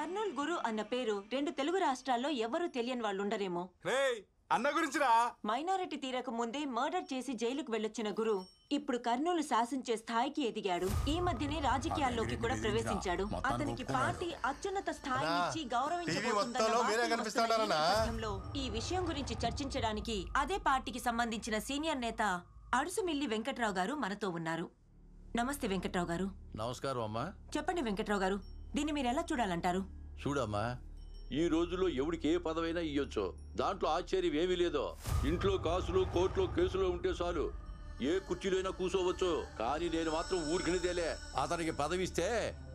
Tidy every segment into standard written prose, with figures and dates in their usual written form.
కర్నూల్ గురు అన్న పేరు రెండు తెలుగు రాష్ట్రాల్లో ఎవరూ తెలియని వాళ్ళు ఉండరేమో. అన్న గురించిరా. మైనారిటీ తీరక ముందే మర్డర్ చేసి జైలుకు వెళ్ళొచ్చిన గురు ఇప్పుడు కర్నూలు శాసించే స్థాయికి ఎదిగాడు. ఈ మధ్యనే రాజకీయాల్లోకి కూడా ప్రవేశించాడు. అతనికి పార్టీ అత్యున్నత స్థాయినిచ్చి గౌరవించబోతుందన్న ఈ విషయం గురించి చర్చించడానికి అదే పార్టీకి సంబంధించిన సీనియర్ నేత అడుసుమిల్లి వెంకట్రావు గారు మనతో ఉన్నారు. నమస్తే వెంకట్రావు గారు. నమస్కారం అమ్మా. చెప్పండి వెంకట్రావు గారు, దీన్ని మీరు ఎలా చూడాలంటారు? చూడమ్మా, ఈ రోజుల్లో ఎవడికి ఏ పదవైనా ఇయ్యొచ్చు. దాంట్లో ఆశ్చర్యం ఏమీ లేదో. ఇంట్లో కాసులు కోర్టులో కేసులో ఉంటే చాలు ఏ కుర్చీలోనైనా కూర్చోవచ్చు. కానీ నేను మాత్రం ఊరికినిదేలే. అతనికి పదవిస్తే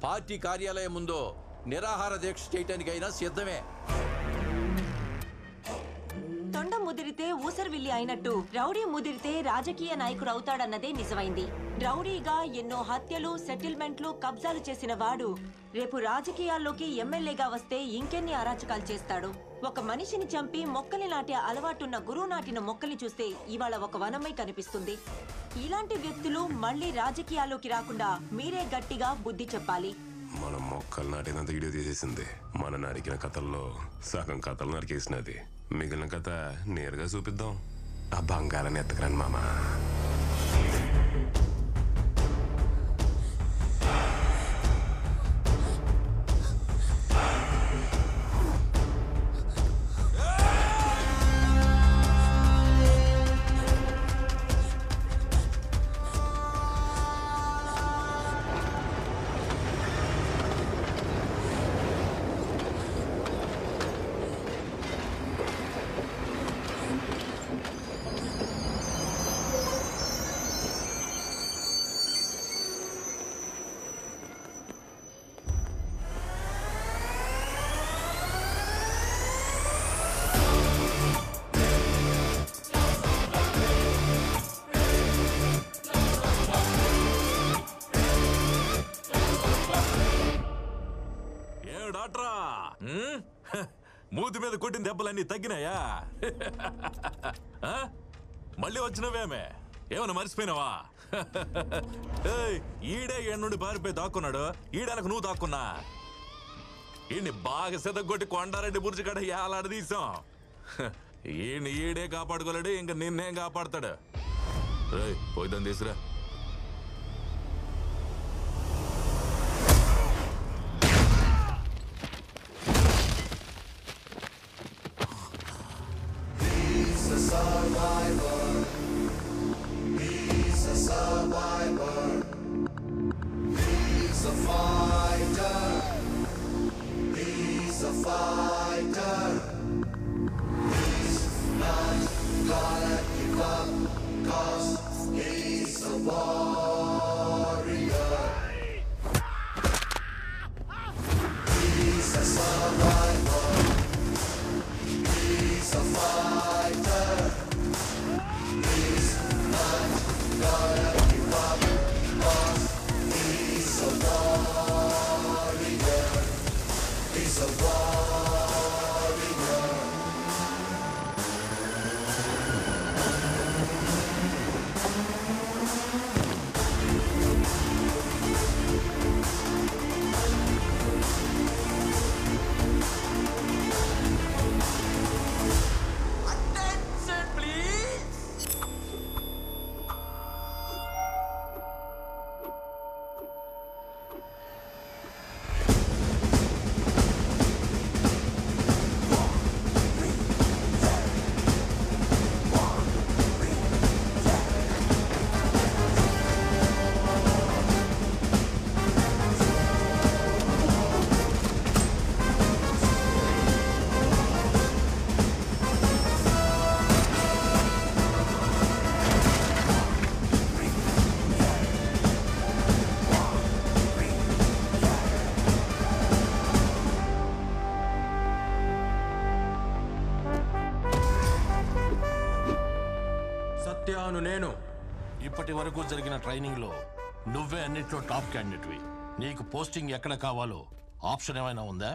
పార్టీ కార్యాలయం ముందు నిరాహార దీక్ష చేయటానికైనా సిద్ధమే. తొండ ముదిరితే ఊసరవిల్లి అయినట్టు రౌడీ ముదిరితే రాజకీయ నాయకుడు అవుతాడన్నదే నిజమైంది. రౌడీగా ఎన్నో హత్యలు, సెటిల్మెంట్లు, కబ్జాలు చేసిన వాడు రేపు రాజకీయాల్లోకి ఎమ్మెల్యేగా వస్తే ఇంకెన్ని అరాచకాలు చేస్తాడు. ఒక మనిషిని చంపి మొక్కని నాటే అలవాటున్న గురువు నాటిన మొక్కని చూస్తే ఇవాళ ఒక వనమై కనిపిస్తుంది. ఇలాంటి వ్యక్తులు మళ్లీ రాజకీయాల్లోకి రాకుండా మీరే గట్టిగా బుద్ధి చెప్పాలి. మనం మొక్కలు నాటినంత వీడియో తీసేసింది. మనం నరికిన కథల్లో సగం కథలు నరికేసినది. మిగిలిన కథ నేరుగా చూపిద్దాం. ఆ బంగారాన్ని ఎత్తకరండి మామా. మూతి మీద కొట్టిన దెబ్బలన్నీ తగ్గినాయా? మళ్ళీ వచ్చినవేమే? ఏమన్నా మర్చిపోయినావా? ఈడే ఏడు నుండి పారిపోయి దాక్కున్నాడు. ఈడనకు నువ్వు దాక్కున్నా. ఈయన్ని బాగా సెదగొట్టి కొండారెడ్డి బుర్జి కడ ఏలాడదీసాం. ఈడే కాపాడుకోలేడు, ఇంక నిన్నేం కాపాడతాడు? పోయిద్దాం తీసురా. నేను ఇప్పటి వరకు జరిగిన ట్రైనింగ్ లో నువ్వే అన్నిట్లో టాప్ క్యాండిడేట్వి. నీకు పోస్టింగ్ ఎక్కడ కావాలో ఆప్షన్ ఏమైనా ఉందా?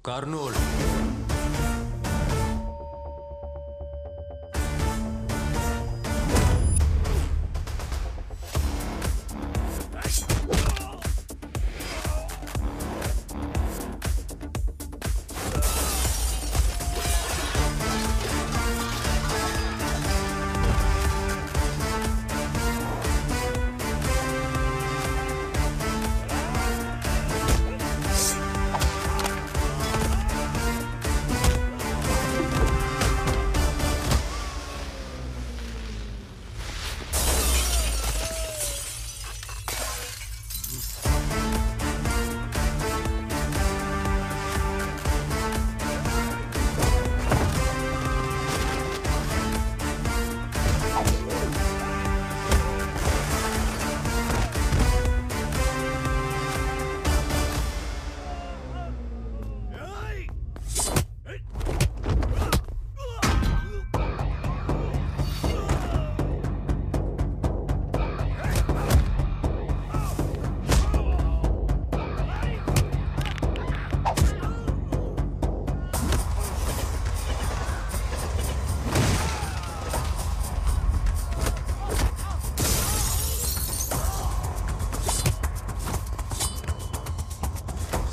కర్నూల్.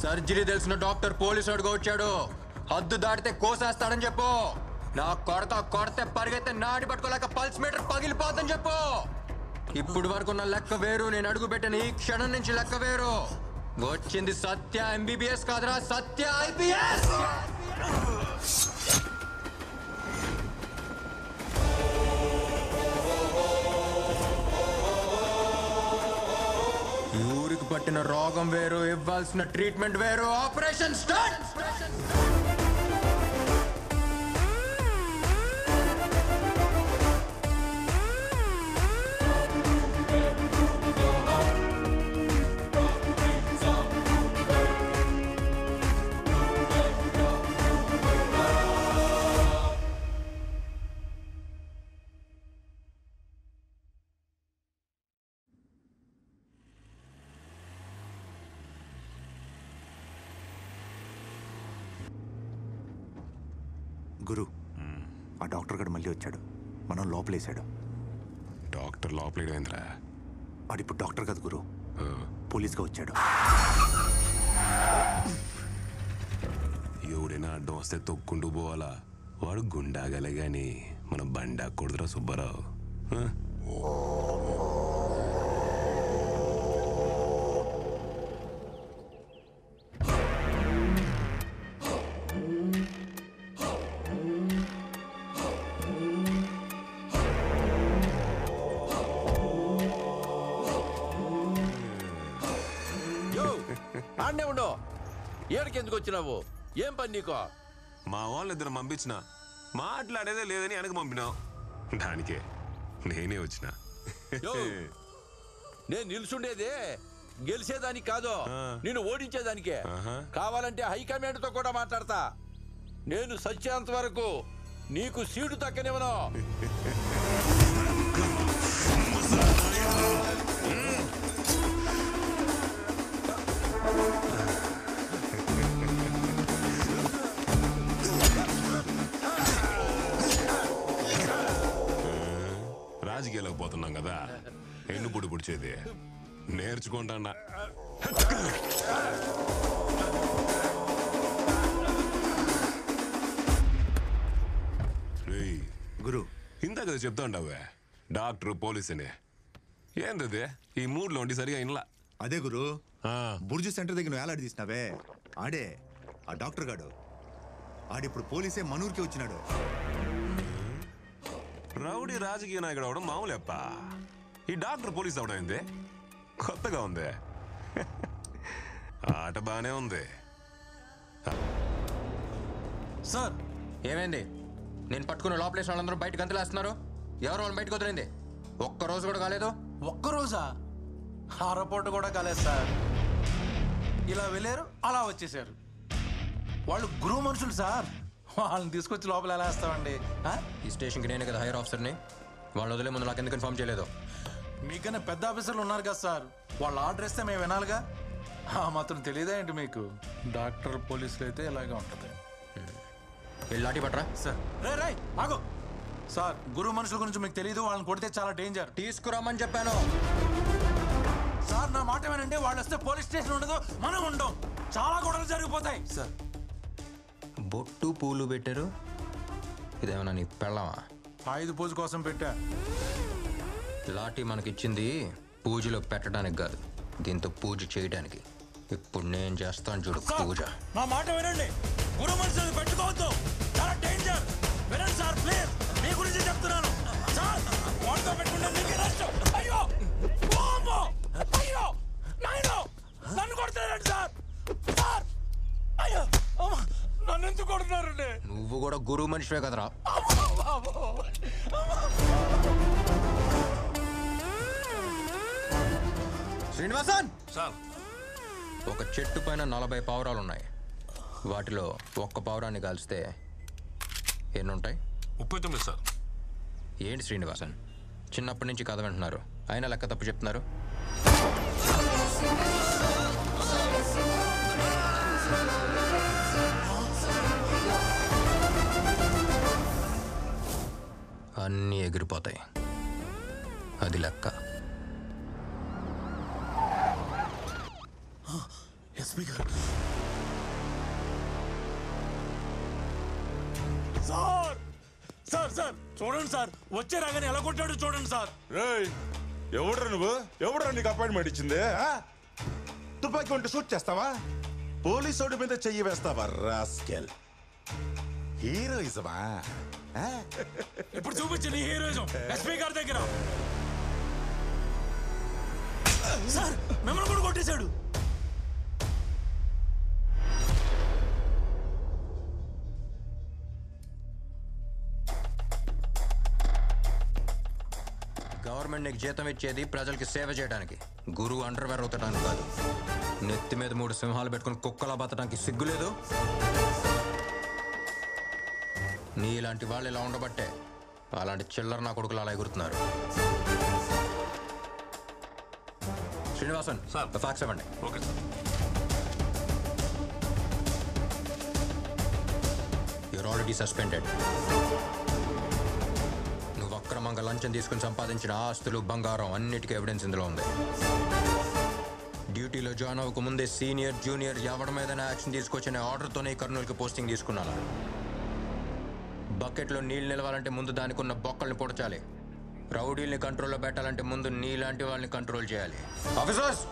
సర్జరీ తెలిసిన డాక్టర్ పోలీసు వాడుగా వచ్చాడు. హద్దు దాటితే కోసేస్తాడని చెప్పు. నా కొడితే పరిగెత్తే నాడి పట్టుకోలేక పల్స్ మీటర్ పగిలిపోద్దని చెప్పు. ఇప్పుడు వరకు ఉన్న లెక్క వేరు, నేను అడుగు పెట్టిన ఈ క్షణం నుంచి లెక్క వేరు. వచ్చింది సత్య ఎంబీబీఎస్ కాదురా, సత్య ఐపీఎస్. ఊరికి పట్టిన రోగం వేరు, ఇవ్వాల్సిన ట్రీట్మెంట్ వేరు. Operation start. గురు, ఆ డాక్టర్ గడు మళ్ళీ వచ్చాడు. మనం లోపలేసాడు. డాక్టర్ లోపలేడేంద్రా? వాడిప్పుడు డాక్టర్ కదా గురు, పోలీస్గా వచ్చాడు. ఎవడైనా అడ్డం వస్తే తొక్కుంటూ పోవాలా? వాడు గుండాగలే గాని మన బండా కొడుతురా సుబ్బారావు. ఆడనే ఉండో, ఏడికి ఎందుకు వచ్చినావు? ఏం పని నీకో? మా వాళ్ళు ఇద్దరు పంపించిన, మాట్లాడేదే లేదని వెనక పంపినావు. దానికే నేనే వచ్చిన. నేను నిల్చుండేదే గెలిచేదానికి కాదు, నిన్ను ఓడించేదానికే. కావాలంటే హైకమాండ్ తో కూడా మాట్లాడతా. నేను సచ్చేంత వరకు నీకు సీటు దక్కనివ్వను. రాజకీయాలకు పోతున్నాం కదా, ఎన్ను పుడి పుడిచేది నేర్చుకుంటా. గురు, ఇంత కదా చెప్తా ఉంటావే డాక్టర్ పోలీస్ అని. ఏందది ఈ మూడ్లో ఉండి సరిగా ఇన్లా? అదే గురు, బుర్జు సెంటర్ దగ్గర వేలాడి తీసినావే, ఆడే ఆ డాక్టర్ గాడు. ఆడిప్పుడు పోలీసే మనూరికి వచ్చినాడు. రౌడీ రాజకీయ నాయకుడు అవడం మామూలేప్ప. ఈ డాక్టర్ పోలీస్ అవడం ఏంది? కొత్తగా ఉంది. ఆట బానే ఉంది. సార్ ఏమైంది? నేను పట్టుకున్న లోపలేసిన వాళ్ళందరూ బయటకు గంతులేస్తున్నారు. ఎవరు వాళ్ళని బయటకు వదిలింది? ఒక్కరోజు కూడా కాలేదు. ఒక్కరోజా? అరపోటు కూడా కాలేదు సార్. ఇలా వెళ్ళారు, అలా వచ్చేసారు. వాళ్ళు గురువు మనుషులు సార్. వాళ్ళని తీసుకొచ్చి లోపల ఎలా వేస్తామండి? ఈ స్టేషన్కి నేనే కదా హైయర్ ఆఫీసర్ని. వాళ్ళు వదిలే ముందు నాకు ఎందుకు ఇన్ఫార్మ్ చేయలేదు? మీకన్నా పెద్ద ఆఫీసర్లు ఉన్నారు కదా సార్, వాళ్ళు ఆర్డర్ ఇస్తే మేము వినాలిగా. మాత్రం తెలియదా ఏంటి మీకు? డాక్టర్ పోలీసులు అయితే ఇలాగే ఉంటుంది. వెళ్ళి లాఠీ పట్రా. సార్ రే ఆగు సార్. గురువు మనుషుల గురించి మీకు తెలియదు, వాళ్ళని కొడితే చాలా డేంజర్. తీసుకురామని చెప్పాను సార్. నా మాట ఏమనంటే వాళ్ళు వస్తే పోలీస్ స్టేషన్ ఉండదు, మనం ఉండం. చాలా గొడవలు జరిగిపోతాయి సార్. బొట్టు పూలు పెట్టారు. ఇదేమన్నా నీ పెళ్ళమా? ఆయుధ పూజ కోసం పెట్టా. లాఠీ మనకిచ్చింది పూజలో పెట్టడానికి కాదు, దీంతో పూజ చేయడానికి. ఇప్పుడు నేను చేస్తాను చూడు పూజ. నా మాట వినండి, గురు మనుషులు పెట్టుకోవద్దు, చాలా డేంజర్. వినండి సార్ ప్లీజ్, మీ గురించి చెప్తున్నాను సార్. వాళ్ళతో పెట్టుకుంటే మీకు నష్టం. అయ్యో అయ్యో నాయనో, నన్ను కొడుతున్నారండి సార్. సార్ అయ్యో, నన్ను ఎందుకు కొడుతున్నారండి? నువ్వు కూడా గురువు మనిషివే కదరా. శ్రీనివాసన్ సార్, ఒక చెట్టు పైన 40 పావురాలు ఉన్నాయి. వాటిలో ఒక్క పావురాన్ని కాల్స్తే ఎన్నుంటాయి? 39 సార్. ఏంటి శ్రీనివాసన్, చిన్నప్పటి నుంచి కథ వింటున్నారు, అయినా లెక్క తప్పు చెప్తున్నారు. అన్నీ ఎగిరిపోతాయి, అది లెక్క. ఎస్పీ గారు సార్ సార్ సార్ చూడండి సార్, వచ్చే రాగానే ఎలా కొట్టాడు చూడండి సార్. రేయ్, ఎవడ్రా నువ్వు? ఎవడ్రా నీకు అపాయింట్మెంట్ ఇచ్చింది? తుపాకీ ఉంటే షూట్ చేస్తావా? పోలీసోడి మీద చెయ్యి వేస్తావా రాస్కెల్? హీరోయిజమా? ఇప్పుడు చూపించింది హీరోయిజం ఎస్పీ గారి దగ్గర. సార్ మిమ్మల్ని కూడా కొట్టేశాడు. గవర్నమెంట్ నీకు జీతం ఇచ్చేది ప్రజలకి సేవ చేయడానికి, గురువు అండర్వేర్ అవుతడానికి కాదు. నెత్తి మీద 3 సింహాలు పెట్టుకుని కుక్కలా బతడానికి సిగ్గులేదు. నీలాంటి వాళ్ళు ఇలా ఉండబట్టే అలాంటి చిల్లర నా కొడుకులు అలా ఎగురుతున్నారు. శ్రీనివాసన్ సార్. ఫ్యాక్స్ ఇవ్వండి. Okay sir. Your already suspended. నువ్వు అక్రమంగా లంచం తీసుకుని సంపాదించిన ఆస్తులు, బంగారం అన్నిటికీ ఎవిడెన్స్ ఇందులో ఉంది. డ్యూటీలో జాయిన్ అవ్వక ముందే సీనియర్ జూనియర్ ఎవరి మీదైనా యాక్షన్ తీసుకొచ్చిన ఆర్డర్తోనే కర్నూలుకి పోస్టింగ్ తీసుకున్నాను. బకెట్లో నీళ్ళు నిలవాలంటే ముందు దానికి ఉన్న బొక్కల్ని పొడచాలి. రౌడీల్ని కంట్రోల్లో పెట్టాలంటే ముందు నీలాంటి వాళ్ళని కంట్రోల్ చేయాలి. ఆఫీసర్స్,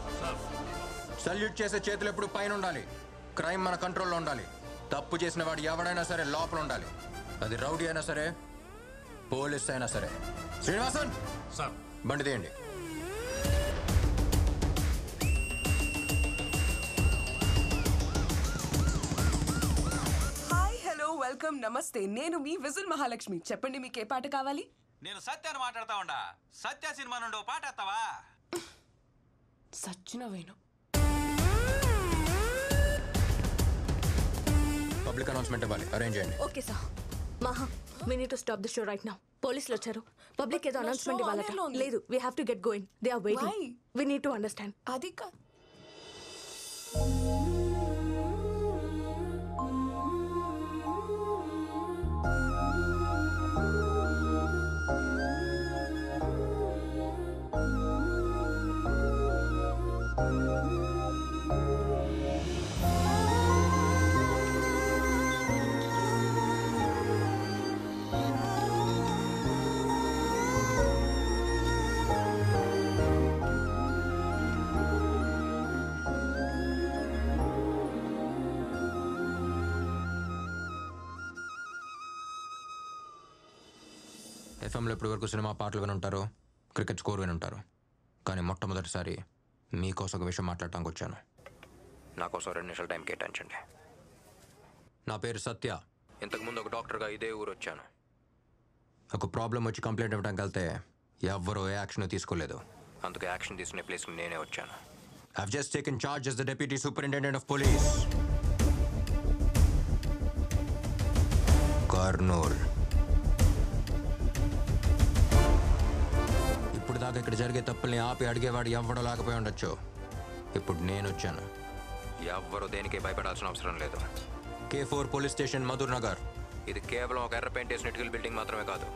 సల్యూట్ చేసే చేతులు ఎప్పుడు పైన ఉండాలి. క్రైమ్ మన కంట్రోల్లో ఉండాలి. తప్పు చేసిన వాడు ఎవడైనా సరే లోపల ఉండాలి. అది రౌడీ అయినా సరే, పోలీస్ అయినా సరే. శ్రీనివాసన్ సార్. బండి తీయండి. హాయ్, హలో, వెల్కమ్, నమస్తే. నేను మీ విజిల్ మహాలక్ష్మి. చెప్పండి, మీకు ఏ పాట కావాలి? నేను సత్యాన్ని మాట్లాడతా ఉండా. సత్య సినిమా నుండి పాట ఎత్తావా? సచ్చినవేను. పబ్లిక్ అనౌన్స్మెంట్ ఇవ్వాలి, అరేంజ్ చేయండి. Okay sir. మహా, we need to stop the show right now. పోలీసులు వచ్చారు. పబ్లిక్ ఏదో అనౌన్స్మెంట్ ఇవ్వాలట. లేదు, we have to get going. They are waiting. Why? We need to understand. అది కాదు. ఎఫ్ఎంలో ఇప్పటి వరకు సినిమా పాటలు విని ఉంటారు, క్రికెట్ స్కోర్ విని ఉంటారు. కానీ మొట్టమొదటిసారి మీకోసం ఒక విషయం మాట్లాడటానికి వచ్చాను. నా కోసం 2 నిమిషాలు టైం కేటాయించండి. నా పేరు సత్య. ఇంతకుముందు ఒక డాక్టర్గా ఇదే ఊరు వచ్చాను. ఒక ప్రాబ్లం వచ్చి కంప్లైంట్ ఇవ్వడానికి వెళ్తే ఎవ్వరూ ఏ యాక్షన్ తీసుకోలేదు. అందుకే యాక్షన్ తీసుకునే ప్లేస్కి నేనే వచ్చాను. I've just taken charge as the Deputy Superintendent of Police. Kurnool. ఇప్పుడు దాకా ఇక్కడ జరిగే తప్పుల్ని ఆపి అడిగేవాడు ఎవ్వడో లేకపోయి ఉండొచ్చు. ఇప్పుడు నేను వచ్చాను. ఎవ్వరూ దేనికి భయపడాల్సిన అవసరం లేదు. K4 police station, Madhur Nagar. ఇది కేవలం ఒక ఎర్ర పెయింట్ వేసిన ఇటుకల బిల్డింగ్ మాత్రమే కాదు,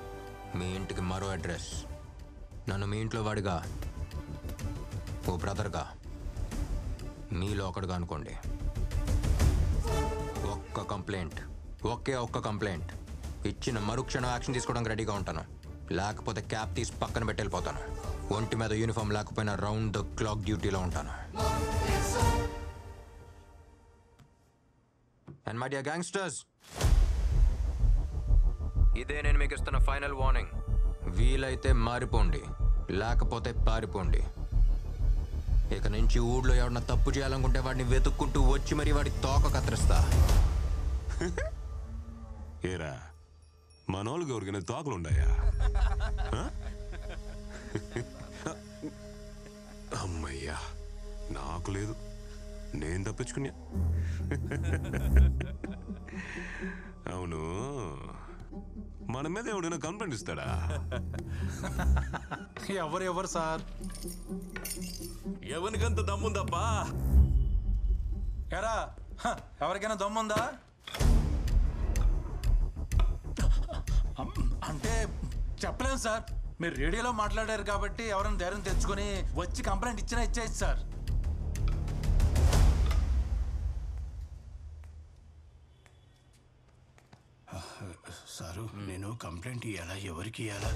మీ ఇంటికి మరో అడ్రస్. నన్ను మీ ఇంట్లో వాడిగా, ఓ బ్రదర్గా, మీలో ఒకడుగా అనుకోండి. ఒక్క కంప్లైంట్, ఒక్క కంప్లైంట్ ఇచ్చిన మరుక్షణం యాక్షన్ తీసుకోవడానికి రెడీగా ఉంటాను. లేకపోతే క్యాప్ తీసి పక్కన పెట్టి వెళ్ళిపోతాను. ఒంటి మీద యూనిఫామ్ లేకపోయినా రౌండ్ ద క్లాక్ డ్యూటీలో ఉంటాను. అండ్ మై డియర్ గ్యాంగ్స్టర్స్, ఇదే నేను మీకు ఇస్తున్న ఫైనల్ వార్నింగ్. వీలైతే మారిపోండి, లేకపోతే పారిపోండి. ఇక నుంచి ఊళ్ళో ఎవరన్నా తప్పు చేయాలనుకుంటే వాడిని వెతుక్కుంటూ వచ్చి మరి వాడి తోక కత్తిరిస్తా. ఏరా, మనోళ్ళకి ఎవరికైనా తోకలు ఉన్నాయా? అమ్మయ్యా, నాకు లేదు, నేను తప్పించుకున్నా. అవును, మన మీద ఎవడైనా కంప్లైంట్ ఇస్తాడా? ఎవరు సార్? ఎవరికంత దమ్ముందబ్బా? ఎరా, ఎవరికైనా దమ్ముందా? అంటే చెప్పలేము సార్. మీరు రేడియోలో మాట్లాడారు కాబట్టి ఎవరైనా ధైర్యం తెచ్చుకొని వచ్చి కంప్లైంట్ ఇచ్చినా ఇచ్చేది సార్. సారు నేను కంప్లైంట్ ఇవ్వాలా ఎవరికి ఇవ్వాలా